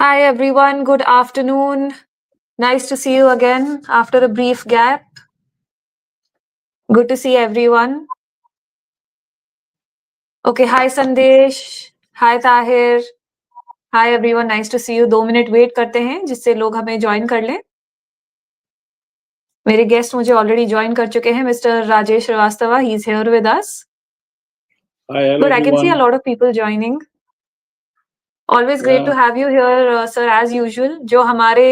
Hi everyone, good afternoon. Nice to see you again after a brief gap. Good to see everyone. Okay, hi Sandesh. Hi Tahir. Hi everyone, nice to see you. 2 minute wait करते हैं जिससे लोग हमें join कर लें. मेरे guest मुझे already join कर चुके हैं. Mister Rajesh Srivastava, he is here with us. Hi, hello Good, I can see a everyone. lot of people joining. Always great to Yeah, have you here, sir, as usual. जो हमारे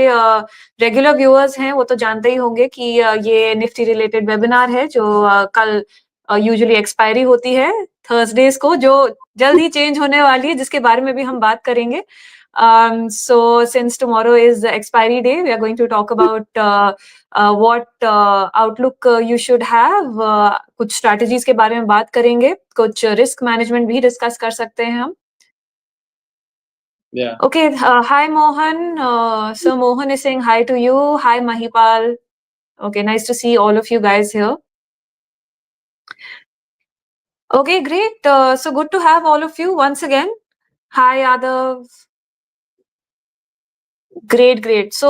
regular viewers हैं वो तो जानते ही होंगे कि ये निफ्टी रिलेटेड वेबिनार है जो कल यूजुअली एक्सपायरी होती है थर्सडेज को, जो जल्द ही चेंज होने वाली है, जिसके बारे में भी हम बात करेंगे. So since tomorrow is the expiry day, we are going to talk about what outlook you should have. कुछ strategies के बारे में बात करेंगे, कुछ risk management भी discuss कर सकते हैं हम. yeah. Okay, hi Mohan. So Mohan is saying hi to you. Hi Mahipal. Okay, nice to see all of you guys here. Okay, great. So good to have all of you once again. Hi Adav. Great. So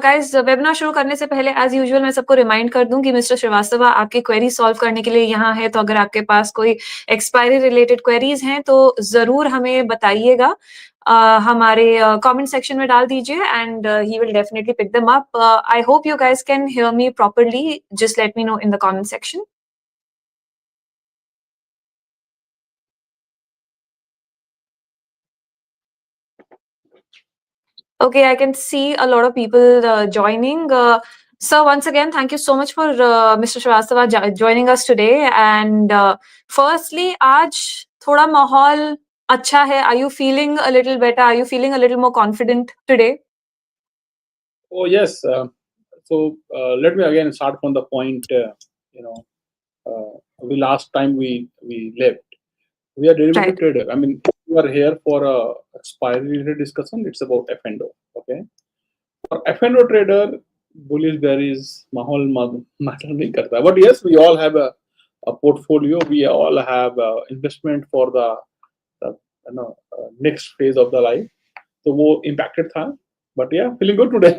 guys, webinar शुरू करने से पहले as usual मैं सबको remind कर दूं कि mister Srivastava आपकी क्वेरी सॉल्व करने के लिए यहाँ है. तो अगर आपके पास कोई एक्सपायरी रिलेटेड क्वेरीज हैं तो जरूर हमें बताइएगा. हमारे कमेंट सेक्शन में डाल दीजिए and he will definitely pick them up. I hope you guys can hear me properly. Just let me know in the comment section. Okay, I can see a lot of people joining. So once again, thank you so much for Mr. Srivastava joining us today. And firstly, आज थोड़ा माहौल अच्छा है. Are you feeling a little better? Are you feeling a little more confident today? Oh, yes. So let me again start from the point. The last time we left, we are derivative Right. trader. I mean, we are here for a expiry related discussion. It's about F&O. Okay. For F&O trader, bullish bearish mahal matter nahi karta. But yes, we all have a portfolio. We all have investment for the next phase of the life. तो वो impacted था. But yeah, feeling good today.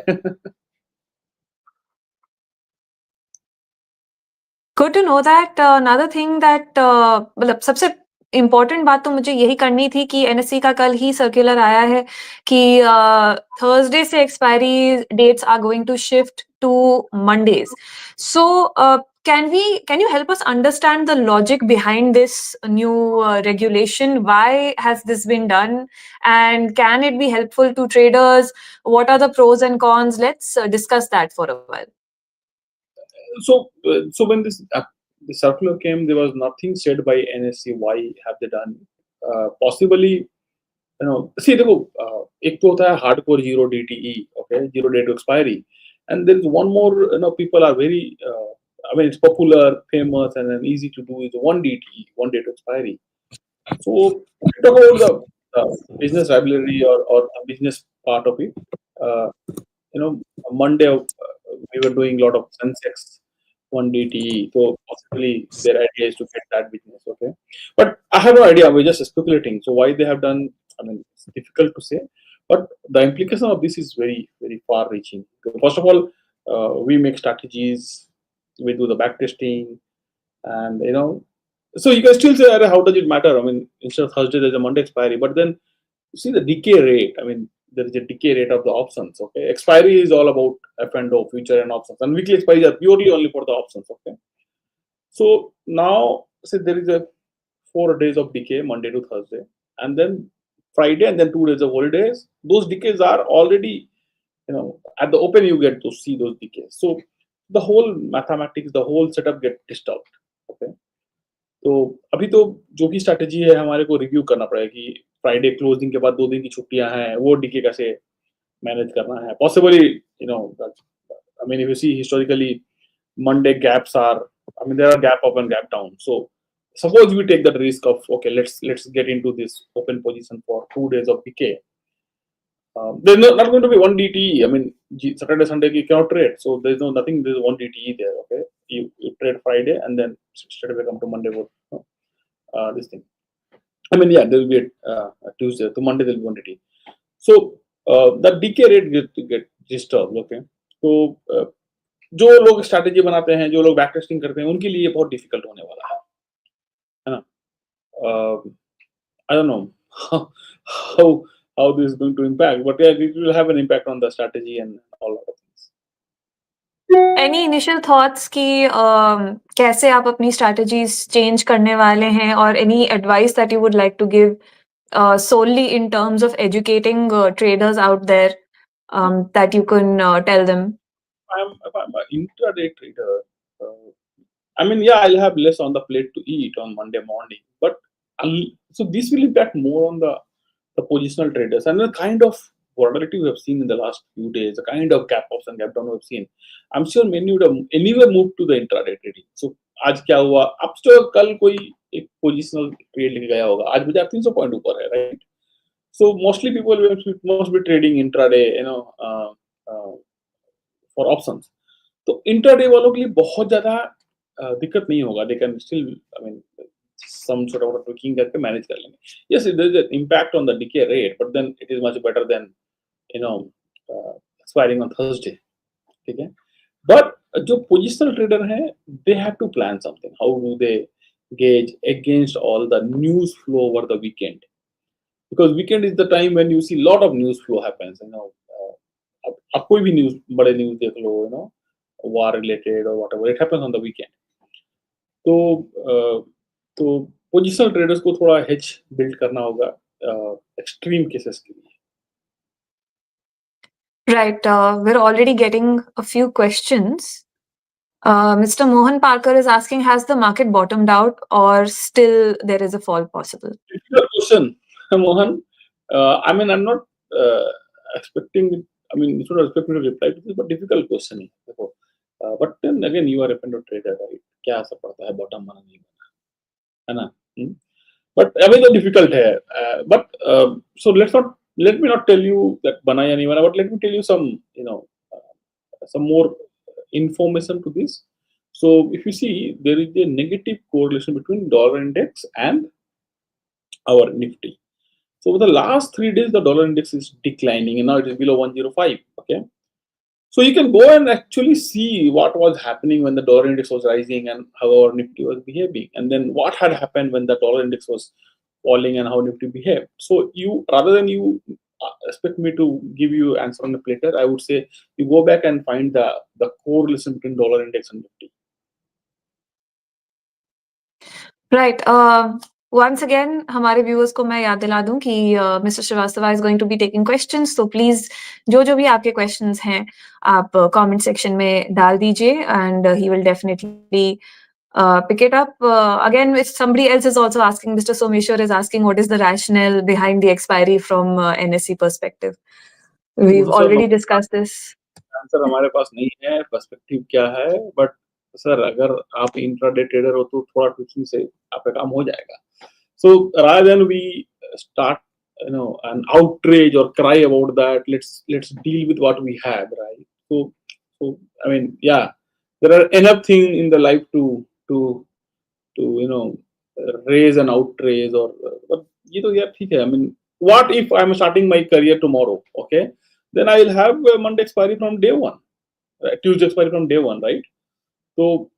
Good to know that. Another thing that मतलब सबसे important बात तो मुझे यही करनी थी कि एनएससी का कल ही सर्कुलर आया है कि थर्सडे से expiry dates are going to shift to Mondays. So can you help us understand the logic behind this new regulation? Why has this been done, and can it be helpful to traders? What are the pros and cons? Let's discuss that for a while. So when the circular came, there was nothing said by NSC. Why have they done? Possibly, see, देखो, एक तो होता है hardcore zero DTE, okay, zero day to expiry, and there is one more. People are very. I mean, it's popular, famous, and then easy to do is one DTE, one day to expiry. So talk about the business rivalry or the business part of it. Uh, Monday we were doing a lot of Sensex 1DTE, so possibly their idea is to get that business. Okay, but I have no idea. We're just speculating. So why they have done? I mean, it's difficult to say. But the implication of this is very, very far-reaching. First of all, we make strategies, we do the back testing, and so you can still say, how does it matter? I mean, instead of Thursday, there's a Monday expiry, but then you see the decay rate. I mean, there is a decay rate of the options. Okay, expiry is all about F&O, future and options, and weekly expiries are purely only for the options. Okay, so now say there is a 4 days of decay, Monday to Thursday, and then Friday, and then 2 days of holidays. Those decays are already, at the open you get to see those decays. So the whole mathematics, the whole setup get disturbed. Okay. तो अभी तो जो भी strategy है हमारे को review करना पड़ेगा कि फ्राइडे क्लोजिंग के बाद 2 दिन की छुट्टियां हैं, वो डीके कैसे मैनेज करना है. Possibly I mean if you see historically Monday gaps are, I mean there are gap up and gap down. So suppose we take that risk of, okay, let's get into this open position for 2 days of decay. There's not going to be one DTE. I mean, Saturday, Sunday you cannot trade, so there's nothing. There's one DTE there. Okay, you trade Friday and then straight away come to Monday. This thing. I mean, yeah, there will be a Tuesday to Monday. There will be one DTE. So the decay rate get disturbed. Okay, तो जो लोग strategy बनाते हैं, जो लोग back testing करते हैं, उनके लिए ये बहुत डिफिकल्ट होने वाला है ना? I don't know how how this is going to impact, but yeah, it will have an impact on the strategy and all other things. Any initial thoughts कि कैसे आप अपनी स्ट्रैटेजीज चेंज करने वाले हैं और any advice that you would like to give solely in terms of educating traders out there that you can tell them? If I'm an intraday trader, uh, I mean, yeah, I'll have less on the plate to eat on Monday morning, but so this will impact more on the positional traders and the kind of volatility we have seen in the last few days, the kind of gap ups and gap down we have seen. I'm sure many would have anyway moved to the intraday trading. So आज क्या हुआ? अब तो कल कोई एक positional trade लेके गया होगा. आज बाजार 300 पॉइंट ऊपर है, right? So mostly people must be trading intraday, uh, for options. तो इंट्राडे वालों के लिए बहुत ज्यादा दिक्कत नहीं होगा. They can still, I mean, some sort of tweaking करके मैनेज कर लेंगे. Yes, there is an impact on the decay rate, but then it is much better than, you know, expiring on Thursday. ठीक है? But जो positional trader हैं, they have to plan something. How do they gauge against all the news flow over the weekend? Because weekend is the time when you see lot of news flow happens. आप कोई भी news, बड़े news देख लो, war related or whatever, it happens on the weekend. तो तो positional traders को थोड़ा hedge build करना होगा एक्सट्रीम केसेस के लिए. Right. We're already getting a few questions. Mr. Mohan Parker is asking, has the market bottomed out or still there is a fall possible? Difficult question, Mohan. I mean, I'm not expecting, I mean, you should not expect me to reply to this, but difficult question है, देखो. But then again, you are a pen trader, right? क्या असर पड़ता है bottom बना नहीं बना, है ना? But अभी तो difficult है. But so let me not tell you that बना या नहीं बना, but let me tell you some, some more information to this. So if you see, there is a negative correlation between dollar index and our Nifty. So for the last 3 days, the dollar index is declining, and now it is below 105. Okay, so you can go and actually see what was happening when the dollar index was rising and how our Nifty was behaving, and then what had happened when the dollar index was falling and how Nifty behaved. So you, rather than you expect me to give you answer on the platter, I would say you go back and find the correlation between dollar index and Nifty. Right. Once again, हमारे viewers को मैं याद दिला दूं कि Mr. Srivastava is going to be taking questions. So please, जो भी आपके questions हैं, आप comment section में डाल दीजिए, and he will definitely pick it up. Again, if somebody else is also asking, Mr. Someshwar is asking, what is the rationale behind the expiry from NSE perspective? We've already discussed this. Answer हमारे पास नहीं है, perspective क्या है, but sir अगर आप intraday trader हो तो थोड़ा ट्विचिंग से आपका काम हो जाएगा. So rather than we start, an outrage or cry about that, let's deal with what we have, right? So I mean, yeah, there are enough things in the life to raise an outrage or, but yeah, ठीक है. I mean, what if I'm starting my career tomorrow? Okay, then I will have Monday expiry from day one, right? Tuesday expiry from day one, right? So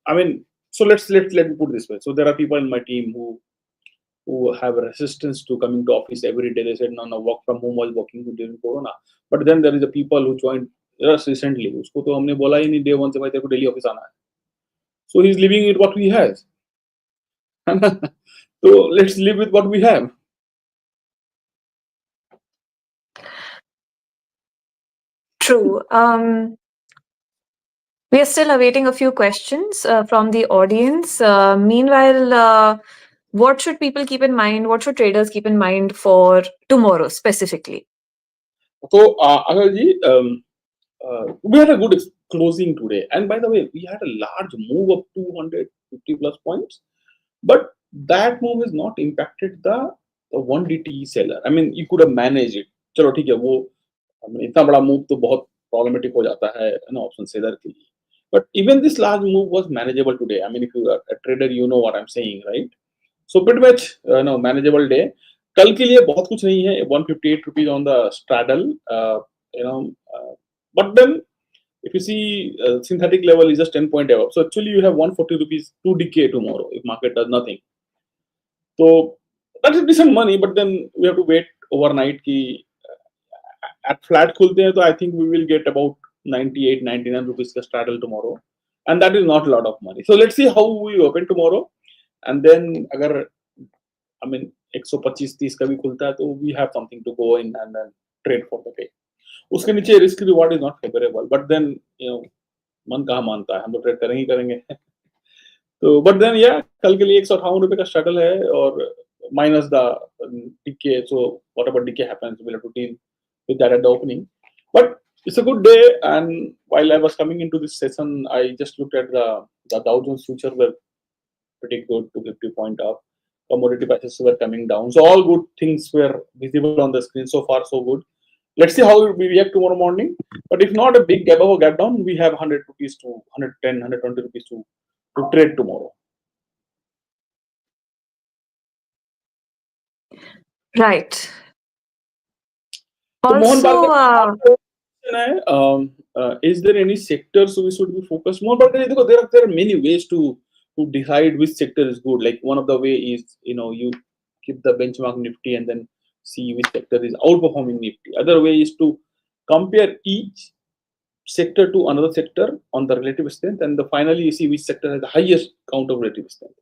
I mean, so let me put it this way. So there are people in my team who have resistance to coming to office every day. They said no, work from home was working during Corona. But then there is a people who joined just recently. उसको तो हमने बोला ही नहीं day one से भाई तेरे को daily office आना है. So he's living with what he has. So let's live with what we have. True. We are still awaiting a few questions from the audience. Meanwhile, what should people keep in mind? What should traders keep in mind for tomorrow specifically? So, Agarji, we had a good closing today. And by the way, we had a large move of 250 plus points. But that move has not impacted the 1 DTE seller. I mean, you could have managed it. चलो ठीक है, वो इतना बड़ा move तो बहुत problematic हो जाता है ना ऑप्शन सेलर के लिए. But even this large move was manageable today. I mean, if you are a trader, you know what I'm saying, right? So pretty much, manageable day. कल के लिए बहुत कुछ नहीं है, 158 rupees on the straddle, you know, but then if you see synthetic level is just 10 point above, so actually you have 140 rupees to decay tomorrow if market does nothing. So that is decent money, but then we have to wait overnight ki at flat खुलते हैं तो I think we will get about 98-99 rupees का straddle tomorrow, and that is not a lot of money. So let's see how we open tomorrow, and then अगर I mean 125-30 का भी खुलता है तो we have something to go in and then trade for the day. उसके नीचे risk reward is not favorable, but then मन कहाँ मानता है, हम तो ट्रेड करेंगे ही करेंगे. तो बट देन या कल के लिए 158 रुपए का स्ट्रगल है और minus the decay, so whatever decay happens we will have to deal with that at the opening. But it's a good day, and while I was coming into this session, I just looked at the Dow Jones future were pretty good, 250 point up. Commodity prices were coming down, so all good things were visible on the screen. So far, so good. Let's see how we react tomorrow morning. But if not a big gap up or gap down, we have 100 rupees to 110, 120 rupees to trade tomorrow. Right. So Mohan Also, Bhargava, is there any sectors we should be focused? Mohan Bhargava, there are many ways to decide which sector is good. Like one of the way is you keep the benchmark Nifty and then see which sector is outperforming Nifty. Other way is to compare each sector to another sector on the relative strength, and finally you see which sector has the highest count of relative strength.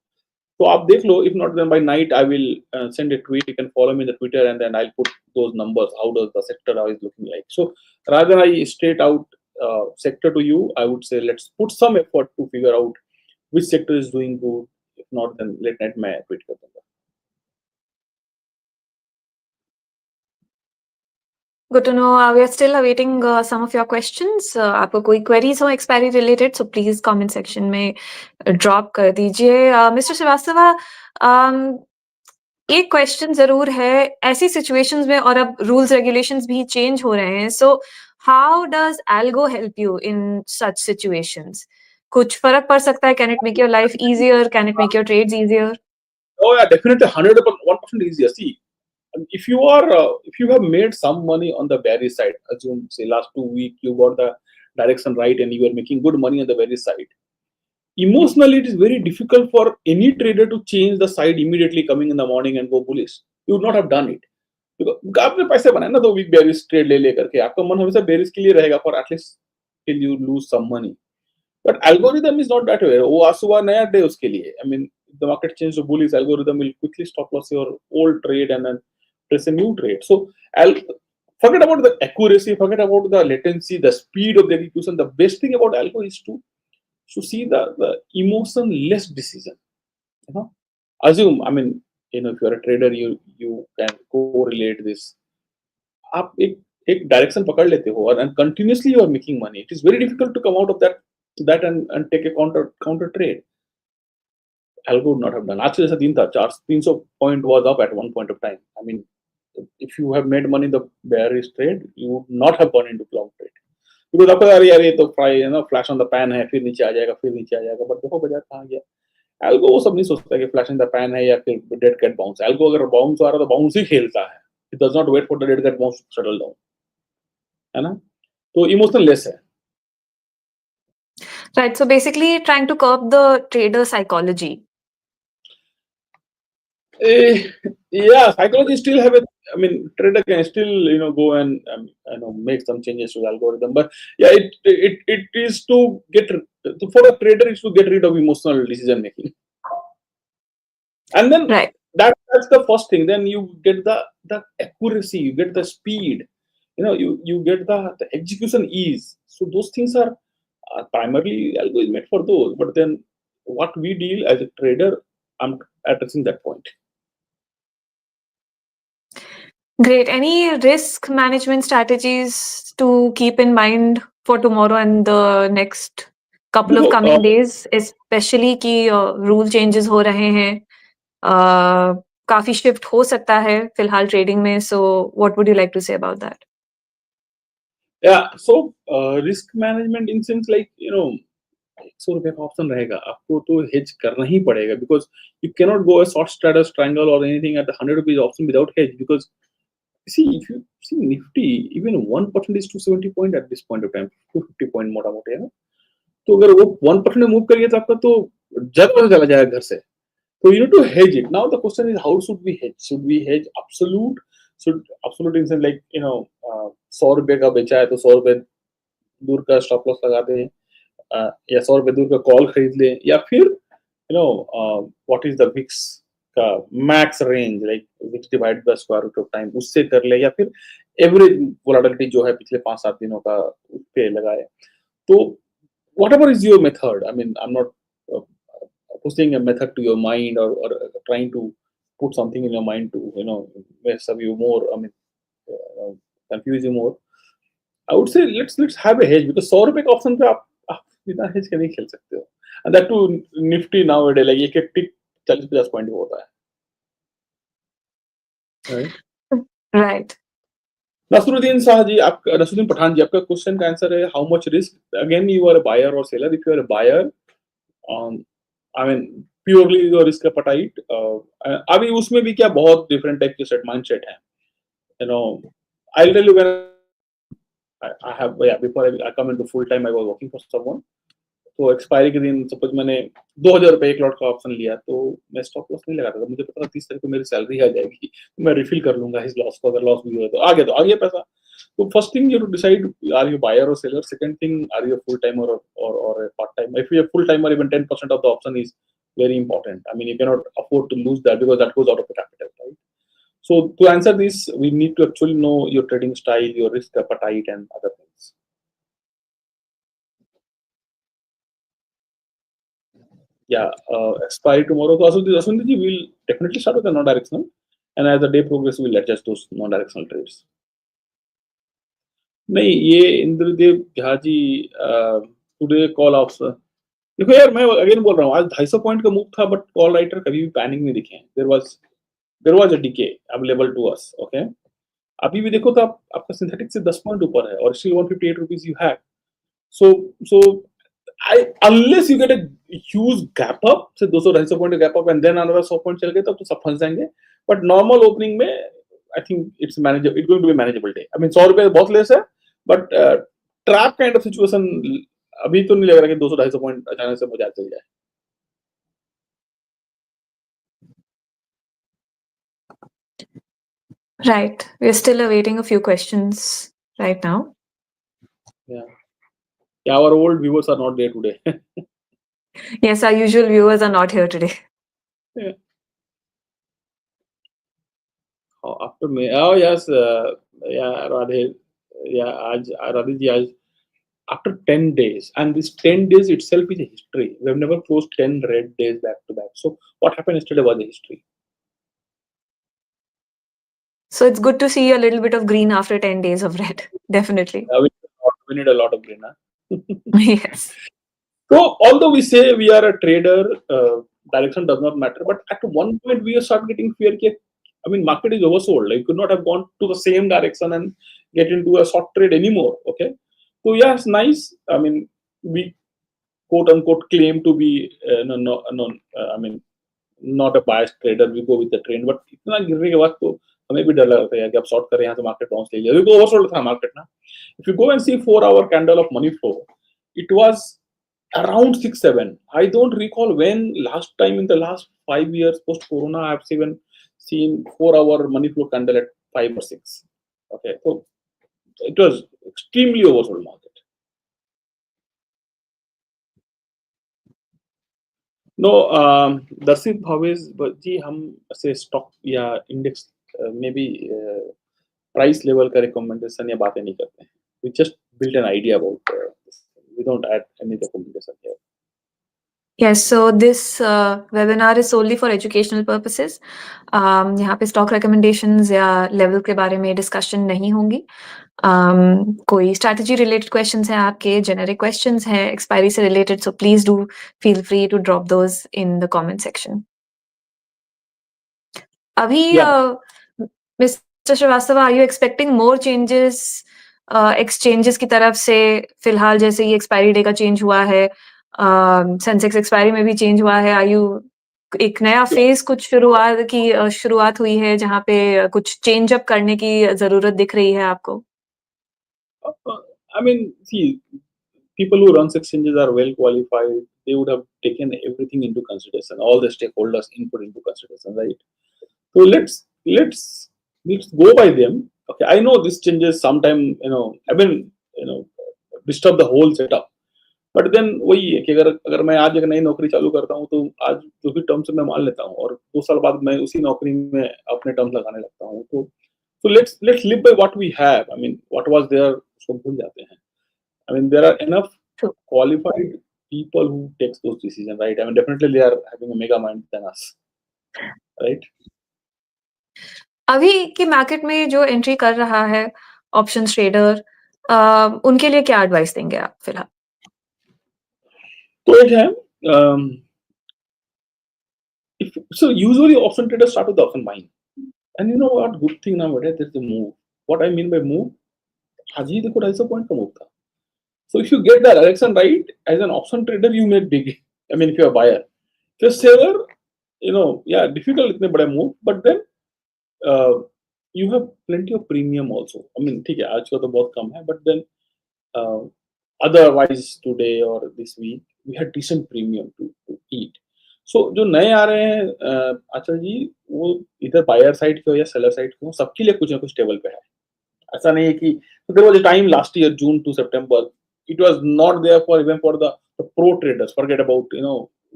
So आप देख लो, if not then by night I will send a tweet. You can follow me in the Twitter and then I'll put those numbers. How does the sector is looking like? So rather than I straight out sector to you, I would say let's put some effort to figure out which sector is doing good. If not, then late night मैं tweet कर दूंगा. good to know. We are still awaiting some of your questions. आपको कोई queries हो expiry related, so please comment section में drop कर दीजिए. Mr. Srivastava, एक क्वेश्चन जरूर है ऐसी सिचुएशंस में, और अब रूल्स रेगुलेशंस भी चेंज हो रहे हैं. So how does algo help you in such situations? कुछ फर्क पड़ सकता है? Can it make your life easier? Can it make your trades easier? Oh yeah, definitely 101% easier. See, if you have made some money on the bearish side, assume say last 2 weeks you got the direction right and you are making good money on the bearish side. Emotionally, it is very difficult for any trader to change the side immediately coming in the morning and go bullish. You would not have done it. Because आपने पैसे बनाए ना 2 week bearish trade ले लेकर के, आपका मन हमेशा bearish के लिए रहेगा for at least till you lose some money. But algorithm is not that way. वो आज सुबह नया day उसके लिए. I mean, the market change to bullish, algorithm will quickly stop loss your old trade and then press a new trade. So forget about the accuracy, forget about the latency, the speed of the execution. The best thing about algo is to see the emotion-less decision. Assume, I mean, if you're a trader, you can correlate this. आप एक direction पकड़ लेते हो and continuously you are making money. It is very difficult to come out of that and take a counter trade. Algo would not have done. आज जैसा दिन था, 300 point was up at one point of time. I mean, if you have made money in the bearish trade, you would not have gone into long trade. Because आपको अरे यार ये तो flash on the pan है, फिर नीचे आ जाएगा, फिर नीचे आ जाएगा. बट देखो बाजार कहाँ गया. एल्गो वो सब नहीं सोचता कि फ्लैश इन द पैन है या फिर डेड कैट बाउंस. एल्गो अगर बाउंस आ रहा है तो बाउंस ही खेलता है. It does not wait for the dead cat bounce to settle down. है ना? तो इमोशनल लेस है. Right, so basically trying to curb the trader psychology. Yeah, psychology still have I mean, trader can still go and make some changes to the algorithm. But yeah, it is to get for a trader is to get rid of emotional decision making. And then right. That's the first thing. Then you get the accuracy, you get the speed, you get the execution ease. So those things are primarily algo is made for those. But then what we deal as a trader, I'm addressing that point. Great. Any risk management strategies to keep in mind for tomorrow and the next couple of coming days, especially कि rule changes हो रहे हैं, काफी shift हो सकता है फिलहाल trading में. So what would you like to say about that? Yeah, so risk management in sense like ₹100 का ऑप्शन रहेगा, आपको तो हेज करना ही पड़ेगा because you cannot go a short straddles triangle और anything at ₹100 option without hedge because see if you see Nifty even 1% is 270 point at this point of time 250 point मोटा-मोटी है ना? तो अगर वो 1% मूव करिए तो आपका तो जगह चला जाएगा घर से। So you need to hedge it. Now the question is how should we hedge? Should we hedge absolute? Should absolute in sense like ₹100 का बेचा है तो ₹100 दूर का स्टॉप लॉस लगा दें या ₹100 दूर का कॉल खरीद लें या फिर व्हाट इज द विक्स का max range like VIX divide by square root of time उससे कर ले या फिर एवरेज वोलेटिलिटी जो है पिछले 5-7 दिनों का उस पे लगाए। तो whatever is your method, I mean, I'm not uh, pushing a method to your mind or trying to put something in your mind to mess up you more. I mean, confuse you more. I would say let's have a hedge because ₹100 का option पे आप बिना hedge के नहीं खेल सकते हो। And that too Nifty nowadays like एक टिक 40-50 पॉइंट का होता है, right? Right. नसरुद्दीन शाह जी, आप नसरुद्दीन पठान जी, आपका क्वेश्चन का आंसर है how much risk again you are a buyer और seller if you are a buyer I mean purely your risk appetite अभी उसमें भी क्या बहुत डिफरेंट टाइप के सेट माइंडसेट हैं you know I tell you when I have yeah before I come into full time I was working for someone तो expiry के दिन सपोज मैंने ₹2000 एक लॉट का ऑप्शन लिया तो मैं स्टॉप लॉस नहीं लगाता था मुझे पता था 30 तारीख को मेरी सैलरी आ जाएगी तो मैं रिफिल कर लूंगा इस लॉस को अगर लॉस भी हुआ तो आ गया पैसा तो first thing you to decide are you buyer और seller second thing are you full timer or a part time if you are full timer even 10% of the option is very important I mean you cannot afford to lose that because that goes out of the capital right so to answer this we need to actually know your trading style your risk appetite and other things. Yeah, expiry tomorrow. So Aswati ji will definitely start with the non-directional, and as the day progresses, we'll adjust those non-directional trades. नहीं ये Indradev Jha ji today call option देखो यार मैं again बोल रहा हूँ आज 250 point का मूव था बट कॉल राइटर कभी भी पैनिक नहीं दिखे there was a decay available to us okay अभी भी देखो तो आपका सिंथेटिक से 10 पॉइंट ऊपर है और still 158 rupees you have so so I unless you get a huge gap up से 200-250 point gap up and then another 100 point चल गए तब तो सब फंस जाएंगे बट नॉर्मल ओपनिंग में I think it's manageable it going to be manageable day I mean ₹100 बहुत लेस है but trap kind of situation अभी तो नहीं लग रहा कि 200-250 पॉइंट अचानक से बाजार चल जाए Right. We're still awaiting a few questions right now. yeah our old viewers are not there today Yes, our usual viewers are not here today. yeah. After May oh yes yeah Radhe yeah आज Radhe ji आज after 10 days and this 10 days itself is a history we have never closed 10 red days back to back so what happened yesterday was a history So it's good to see a little bit of green after 10 days of red. Definitely. we need a lot of green huh? Yes. so although we say we are a trader direction does not matter but at one point we start getting fear कि I mean market is oversold like you could not have gone to the same direction and get into a short trade anymore okay so yeah it's nice I mean we quote unquote claim to be I mean not a biased trader we go with the trend but इतना गिरने के बाद तो हमें भी डर लगता है कि अब शॉर्ट करें यहाँ से मार्केट बाउंस ले लिया अभी तो ओवरसोल्ड था मार्केट ना if you go and see 4-hour candle of money flow it was around 6-7 I don't recall when last time in the last 5 years post corona I have seen 4-hour money flow candle at 5 or 6 okay so it was extremely oversold market no Darshit Bhavesh जी हम ऐसे stock या index में भी price level का recommendation या बातें नहीं करते हैं we just build an idea about we don't add any recommendation here Yes, so this webinar is solely for educational purposes. यहाँ पे stock recommendations या level के बारे में discussion नहीं होंगी. कोई strategy related questions हैं आपके, generic questions हैं expiry से related, so please do feel free to drop those in the comment section. अभी Mr. Srivastava, are you expecting more changes exchanges की तरफ से फिलहाल जैसे ये expiry day का change हुआ है सेंसेक्स एक्सपायरी में भी चेंज हुआ है। एक नया फेज़ कुछ शुरुआत हुई है जहाँ पे कुछ चेंज अप करने की ज़रूरत दिख रही है आपको? I mean, see, people who runs exchanges are well qualified. They would have taken everything into consideration, all the stakeholders input into consideration, right? So let's go by them. Okay, I know this changes sometime. I mean, disturb the whole setup. But then वही है कि अगर अगर मैं आज एक नई नौकरी चालू करता हूँ तो आज जो भी टर्म्स मैं मान लेता हूँ और 2 साल बाद मैं उसी नौकरी में अपने टर्म्स लगाने लगता हूँ तो let's live by what we have I mean what was there उसको भूल जाते हैं I mean there are enough True. qualified people who takes those decisions, right? I mean, definitely they are having a mega mind than us, right? अभी के market में जो entry कर रहा है ऑप्शंस ट्रेडर उनके लिए क्या एडवाइस देंगे आप फिलहाल? तो एक है if so usually option traders start with the option buying and you know what good thing nowadays there's a move. What I mean by move, आज ही देखो 250 पॉइंट का मूव था. So if you get the direction right, as an option trader, you make big. I mean, if you're a buyer, if you're a seller, yeah, difficult इतने बड़े move, but then uh, you have plenty of premium also. I mean, ठीक है, आज का तो बहुत कम है, but then uh, otherwise today or this week we had decent premium to eat. So जो नए आ रहे हैं आचार्य जी वो इधर बायर साइड के हो या सेलर साइड के हो सबके लिए कुछ ना कुछ टेबल पे है. ऐसा नहीं है कि there was a time last year June to September it was not there for even for the pro traders. Forget about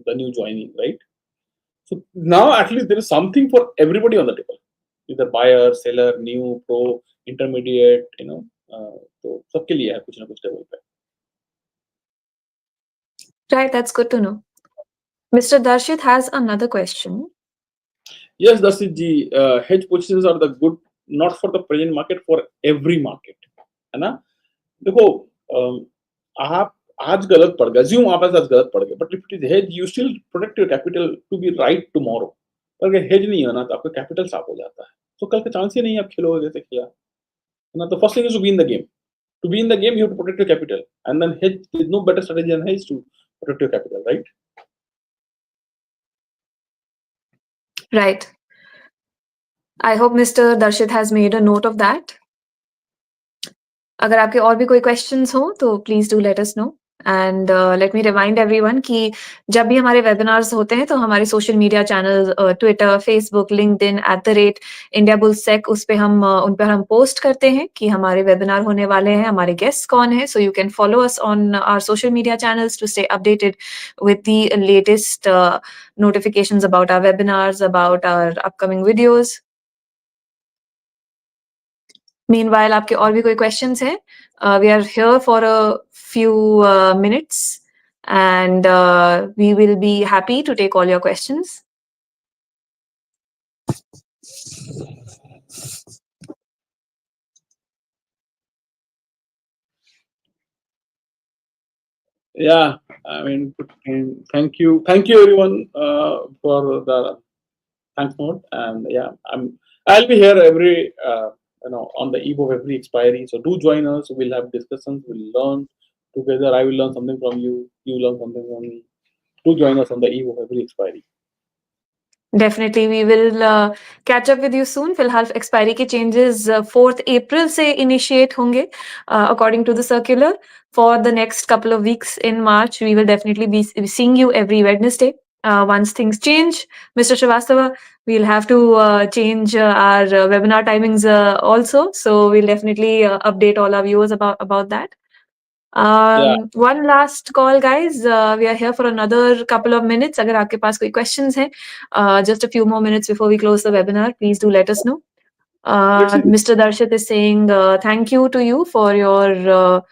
the new joining, right? So now at least there is something for everybody on the table, either buyer, seller, new, pro, intermediate. तो सबके लिए है कुछ ना कुछ table पे. Right, that's good to know. Mr. Darshit has another question. Yes, Darshit ji, hedge positions are the good not for the present market, for every market, है ना? देखो आप आज गलत पड़ गए, assume आप आज गलत पड़ गए, but if it is hedge, you still protect your capital to be right tomorrow. पर अगर hedge नहीं है ना तो आपका कैपिटल साफ हो जाता है. तो कल का चांस ही नहीं आप खेलोगे जैसे किया, है ना? तो first thing is to be in the game. To be in the game, you have to protect your capital, and then hedge is no better strategy than hedge to protect your capital, right? Right. I hope Mr. Darshit has made a note of that. अगर आपके और भी कोई questions हो तो please do let us know and let me remind everyone कि जब भी हमारे वेबिनार्स होते हैं तो हमारे social media channel Twitter, Facebook, LinkedIn @Indiabulls उस पे उन पर हम पोस्ट करते हैं कि हमारे वेबिनार होने वाले हैं, हमारे गेस्ट कौन है. So you can follow us on our social media channels to stay updated with the latest notifications about our webinars, about our upcoming videos. Meanwhile, आपके और भी कोई questions हैं? We are here for a few minutes and we will be happy to take all your questions. Yeah, I mean, thank you everyone for the thanks note, and yeah, I'll be here every on the eve of every expiry. So do join us. We'll have discussions. We'll learn together. I will learn something from you. You learn something from me. Do join us on the eve of every expiry. Definitely, we will catch up with you soon. फिलहाल expiry के changes 4th April से initiate होंगे according to the circular. For the next couple of weeks in March, we will definitely be seeing you every Wednesday. Once things change, Mr. Srivastava, we'll have to change our webinar timings also. So we'll definitely update all our viewers about that. Yeah, One last call, guys. We are here for another couple of minutes. अगर आपके पास कोई questions हैं, just a few more minutes before we close the webinar, please do let us know. let's see. Mr. Darshit is saying thank you to you for your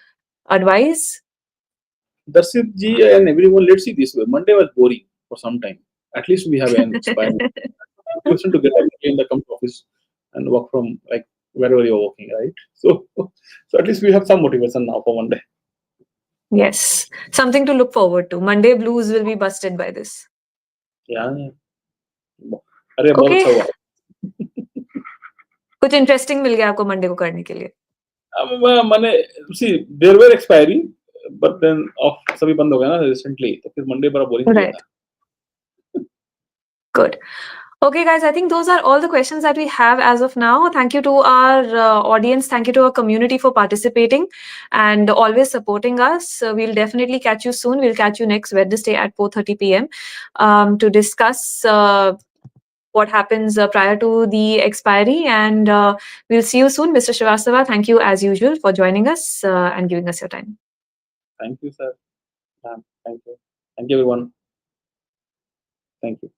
advice. Darshit ji and everyone, let's see this way. Monday was boring for some time. At least we have an expiry. Listen to get in the come to office and work from like wherever you're working, right? So at least we have some motivation now for Monday. Yes, something to look forward to. Monday blues will be busted by this. Yeah. अरे बहुत अच्छा हुआ. कुछ interesting मिल गया आपको Monday को करने के लिए? मैंने see there were expiry. But then off सभी बंद हो गया ना रिसेंटली, तो फिर मंडे बड़ा बोरिंग किया Right. था। Good. Okay, guys, I think those are all the questions that we have as of now. Thank you to our audience. Thank you to our community for participating and always supporting us. We'll definitely catch you soon. We'll catch you next Wednesday at 4:30 p.m. To discuss what happens prior to the expiry. And we'll see you soon. Mr. Srivastava, thank you as usual for joining us and giving us your time. Thank you, sir. Thank you. Thank you, everyone. Thank you.